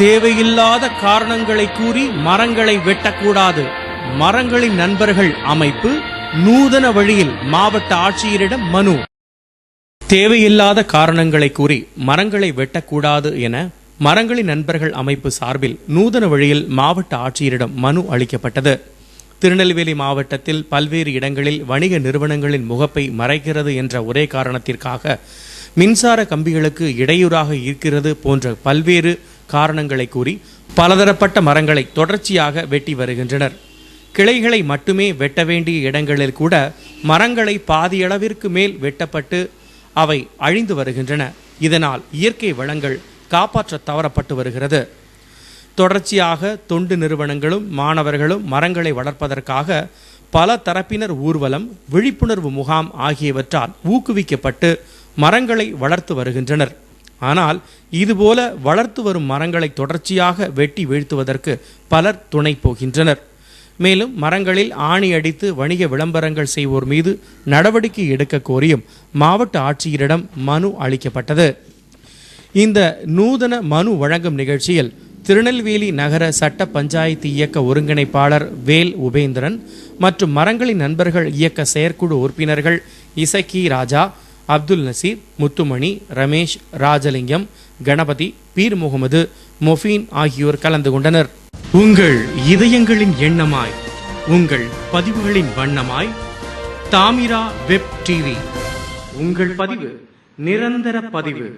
தேவையில்லாத காரணங்களை கூறி மரங்களை வெட்டக்கூடாது. மரங்களின் நண்பர்கள் அமைப்பு நூதன வழியில் மாவட்ட ஆட்சியரிடம் மனு. தேவையில்லாத காரணங்களை கூறி மரங்களை வெட்டக்கூடாது என மரங்களின் நண்பர்கள் அமைப்பு சார்பில் நூதன வழியில் மாவட்ட ஆட்சியரிடம் மனு அளிக்கப்பட்டது. திருநெல்வேலி மாவட்டத்தில் பல்வேறு இடங்களில் வணிக நிறுவனங்களின் முகப்பை மறைக்கிறது என்ற ஒரே காரணத்திற்காக மின்சார கம்பிகளுக்கு இடையூறாக இருக்கிறது போன்ற பல்வேறு காரணங்களை கூறி பலதரப்பட்ட மரங்களை தொடர்ச்சியாக வெட்டி வருகின்றனர். கிளைகளை மட்டுமே வெட்ட வேண்டிய இடங்களில் கூட மரங்களை பாதியளவிற்கு மேல் வெட்டப்பட்டு அவை அழிந்து வருகின்றன. இதனால் இயற்கை வளங்கள் காப்பாற்ற தவறப்பட்டு வருகிறது. தொடர்ச்சியாக தொண்டு நிறுவனங்களும் மாணவர்களும் மரங்களை வளர்ப்பதற்காக பல தரப்பினர் ஊர்வலம், விழிப்புணர்வு முகாம் ஆகியவற்றால் ஊக்குவிக்கப்பட்டு மரங்களை வளர்த்து வருகின்றனர். ஆனால் இதுபோல வளர்த்து வரும் மரங்களை தொடர்ச்சியாக வெட்டி வீழ்த்துவதற்கு பலர் துணை போகின்றனர். மேலும் மரங்களில் ஆணி அடித்து வணிக விளம்பரங்கள் செய்வோர் மீது நடவடிக்கை எடுக்க கோரியும் மாவட்ட ஆட்சியரிடம் மனு அளிக்கப்பட்டது. இந்த நூதன மனு வழங்கும் நிகழ்ச்சியில் திருநெல்வேலி நகர சட்ட பஞ்சாயத்து இயக்க ஒருங்கிணைப்பாளர் வேல் உபேந்திரன் மற்றும் மரங்களின் நண்பர்கள் இயக்க செயற்குழு உறுப்பினர்கள் இசக்கி ராஜா, அப்துல் நசீர், முத்துமணி, ரமேஷ், ராஜலிங்கம், கணபதி, பீர் முகமது, மொஃபீன் ஆகியோர் கலந்து கொண்டனர். உங்கள் இதயங்களின் எண்ணமாய், உங்கள் பதிவுகளின் வண்ணமாய் தாமிரா வெப் டிவி. உங்கள் பதிவு நிரந்தர பதிவு.